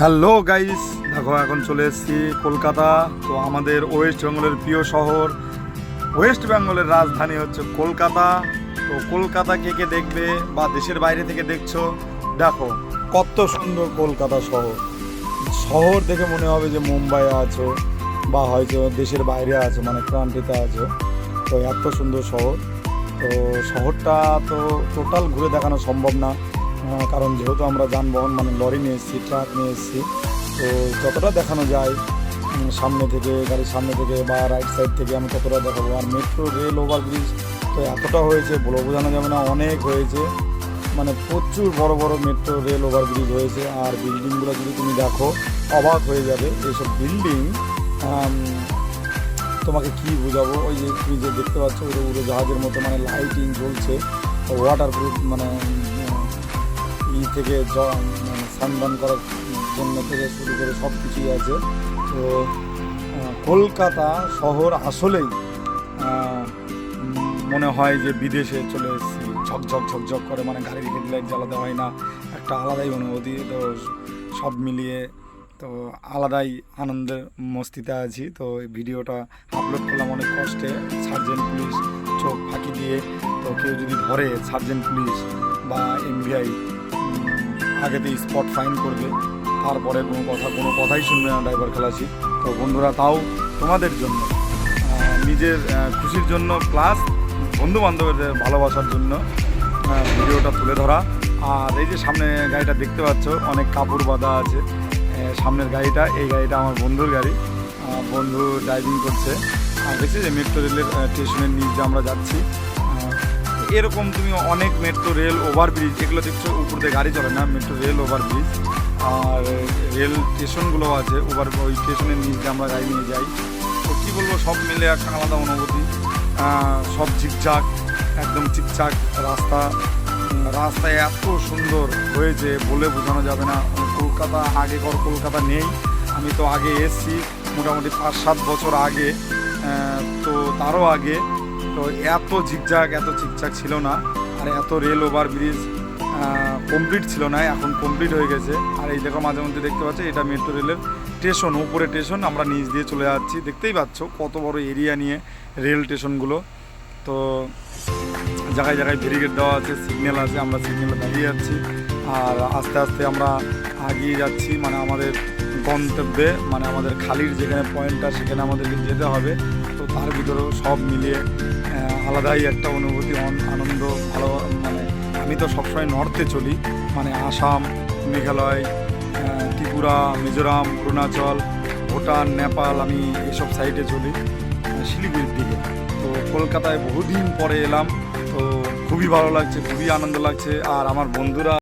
Hello guys, দেখো এখন চলে এসেছি কলকাতা। তো আমাদের ওয়েস্ট বেঙ্গলের প্রিয় শহর, ওয়েস্ট বেঙ্গলের রাজধানী হচ্ছে কলকাতা। তো কলকাতা কে কে দেখবে বা দেশের বাইরে থেকে দেখছো, দেখো কত সুন্দর কলকাতা শহর। শহর দেখে মনে হবে যে মুম্বাইয়ে আছো বা হয়তো দেশের বাইরে আছো, মানে ক্রান্তিতে আছো। তো এত সুন্দর শহর। তো শহরটা তো টোটাল ঘুরে দেখানো সম্ভব না, কারণ যেহেতু আমরা যানবাহন মানে লরি নিয়ে এসেছি, ট্রাক নিয়ে এসেছি। তো যতটা দেখানো যায় সামনে থেকে, গাড়ির সামনে থেকে বা রাইট সাইড থেকে আমি ততটা দেখাবো। আর মেট্রো রেল ওভারব্রিজ তো এতটা হয়েছে বলে বোঝানো যাবে না, অনেক হয়েছে, মানে প্রচুর বড় বড় মেট্রো রেল ওভারব্রিজ হয়েছে। আর বিল্ডিংগুলো যদি তুমি দেখো অবাক হয়ে যাবে। এইসব বিল্ডিং তোমাকে কি বোঝাবো, ওই যে তুমি যে দেখতে পাচ্ছ উড়োজাহাজের মতো, মানে লাইটিং জ্বলছে, ওয়াটারপ্রুফ, মানে থেকে মানে সানবার্ন করার জন্য থেকে শুরু করে সব কিছুই আছে। তো কলকাতা শহর আসলেই মনে হয় যে বিদেশে চলে এসেছি। ঝকঝক ঝকঝক করে, মানে গাড়ির হেডলাইট জ্বালাতে হয় না, একটা আলাদাই অনুভূতি। তো সব মিলিয়ে তো আলাদাই আনন্দের মস্তিতে আছি। তো এই ভিডিওটা আপলোড করলাম অনেক কষ্টে, সার্জেন্ট পুলিশ চোখ ফাঁকি দিয়ে। তো কেউ যদি ধরে সার্জেন্ট পুলিশ বা এমভিআই আগেতেই স্পট ফাইন করবে, তারপরে কোনো কথাই শুনবে না ড্রাইভার খালাসি। তো বন্ধুরা, তাও তোমাদের জন্য, নিজের খুশির জন্য প্লাস বন্ধু বান্ধবদের ভালোবাসার জন্য ভিডিওটা তুলে ধরা। আর এই যে সামনে গাড়িটা দেখতে পাচ্ছ, অনেক কাপড় বাঁধা আছে। সামনের গাড়িটা, এই গাড়িটা আমার বন্ধুর গাড়ি, বন্ধু ড্রাইভিং করছে। আর দেখছি যে মেট্রো রেলের স্টেশনের নিচে আমরা যাচ্ছি। এরকম তুমি অনেক মেট্রো রেল ওভারব্রিজ, এগুলো দেখছো উপর দিয়ে গাড়ি চলে না, মেট্রো রেল ওভারব্রিজ আর রেল স্টেশনগুলো আছে। ওই স্টেশনের নিচে আমরা গাড়ি নিয়ে যাই। তো কী বলবো, সব মিলে একটা আলাদা অনুভূতি। সব চিকচাক, একদম চিকচাক রাস্তা। রাস্তায় এত সুন্দর হয়েছে বলে বোঝানো যাবে না। কলকাতা আগেকার কলকাতা নেই। আমি তো আগে এসেছি মোটামুটি 5-7 বছর আগে, তো তারও আগে। তো এত চিকচাক ছিল না, আর এত রেল ওভারব্রিজ কমপ্লিট ছিল না, এখন কমপ্লিট হয়ে গেছে। আর এই দেখো মাঝে মধ্যে দেখতে পাচ্ছ, এটা মেট্রো রেলের স্টেশন, উপরে স্টেশন, আমরা নিচ দিয়ে চলে যাচ্ছি। দেখতেই পাচ্ছ কত বড় এরিয়া নিয়ে রেল স্টেশনগুলো। তো জায়গায় জায়গায় ব্যারিকেড দেওয়া আছে, সিগন্যাল আছে, আমরা সিগন্যালে দাঁড়িয়ে যাচ্ছি। আর আস্তে আস্তে আমরা এগিয়ে যাচ্ছি, মানে আমাদের গন্তব্যে, মানে আমাদের খালির যেখানে পয়েন্টটা সেখানে আমাদেরকে যেতে হবে। তো তার ভিতরেও সব মিলিয়ে আলাদাই একটা অনুভূতি, আনন্দ, ভালো। মানে আমি তো সবসময় নর্থে চলি, মানে আসাম, মেঘালয়, ত্রিপুরা, মিজোরাম, অরুণাচল, ভুটান, নেপাল, আমি এইসব সাইডে চলি, শিলিগুড়ির দিকে। তো কলকাতায় বহুদিন পরে এলাম, তো খুবই ভালো লাগছে, খুবই আনন্দ লাগছে। আর আমার বন্ধুরা